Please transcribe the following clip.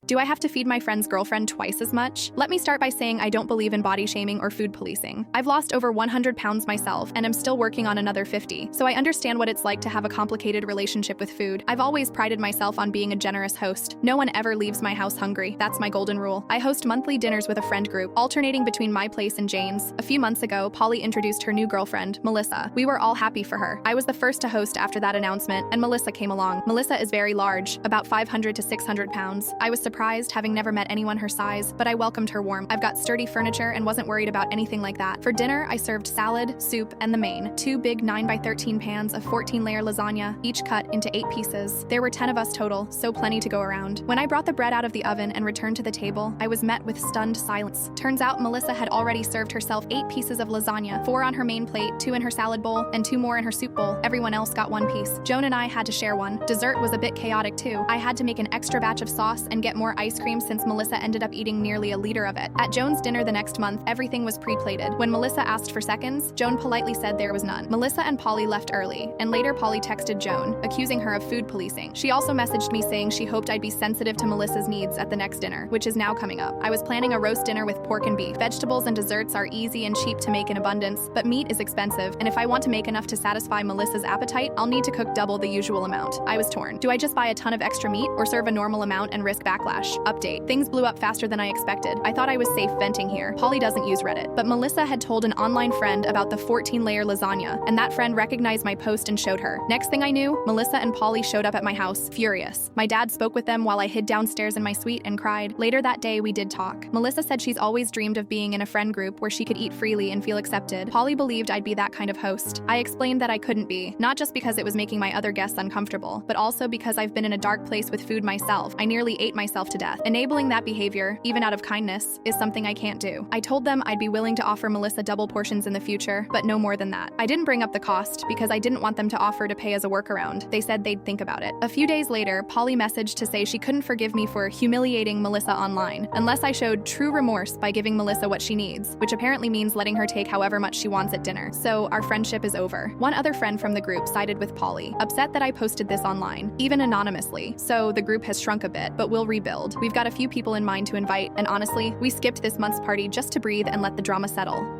Do I have to feed my friend's girlfriend twice as much? Let me start by saying I don't believe in body shaming or food policing. I've lost over 100 pounds myself and am still working on another 50, so I understand what it's like to have a complicated relationship with food. I've always prided myself on being a generous host. No one ever leaves my house hungry. That's my golden rule. I host monthly dinners with a friend group, alternating between my place and Jane's. A few months ago, Polly introduced her new girlfriend, Melissa. We were all happy for her. I was the first to host after that announcement, and Melissa came along. Melissa is very large, about 500 to 600 pounds. I was surprised, having never met anyone her size, but I welcomed her warm. I've got sturdy furniture and wasn't worried about anything like that. For dinner, I served salad, soup, and the main. 2 big 9x13 pans of 14-layer lasagna, each cut into 8 pieces. There were 10 of us total, so plenty to go around. When I brought the bread out of the oven and returned to the table, I was met with stunned silence. Turns out Melissa had already served herself 8 pieces of lasagna, 4 on her main plate, 2 in her salad bowl, and 2 more in her soup bowl. Everyone else got 1 piece. Joan and I had to share one. Dessert was a bit chaotic too. I had to make an extra batch of sauce and get more ice cream since Melissa ended up eating nearly a liter of it. At Joan's dinner the next month, everything was pre-plated. When Melissa asked for seconds, Joan politely said there was none. Melissa and Polly left early, and later Polly texted Joan, accusing her of food policing. She also messaged me saying she hoped I'd be sensitive to Melissa's needs at the next dinner, which is now coming up. I was planning a roast dinner with pork and beef. Vegetables and desserts are easy and cheap to make in abundance, but meat is expensive, and if I want to make enough to satisfy Melissa's appetite, I'll need to cook double the usual amount. I was torn. Do I just buy a ton of extra meat, or serve a normal amount and risk backlash? Update. Things blew up faster than I expected. I thought I was safe venting here. Polly doesn't use Reddit, but Melissa had told an online friend about the 14-layer lasagna, and that friend recognized my post and showed her. Next thing I knew, Melissa and Polly showed up at my house, furious. My dad spoke with them while I hid downstairs in my suite and cried. Later that day, we did talk. Melissa said she's always dreamed of being in a friend group where she could eat freely and feel accepted. Polly believed I'd be that kind of host. I explained that I couldn't be, not just because it was making my other guests uncomfortable, but also because I've been in a dark place with food myself. I nearly ate myself to death. Enabling that behavior, even out of kindness, is something I can't do. I told them I'd be willing to offer Melissa double portions in the future, but no more than that. I didn't bring up the cost because I didn't want them to offer to pay as a workaround. They said they'd think about it. A few days later, Polly messaged to say she couldn't forgive me for humiliating Melissa online, unless I showed true remorse by giving Melissa what she needs, which apparently means letting her take however much she wants at dinner. So our friendship is over. One other friend from the group sided with Polly, upset that I posted this online, even anonymously. So the group has shrunk a bit, but we'll rebuild. We've got a few people in mind to invite, and honestly, we skipped this month's party just to breathe and let the drama settle.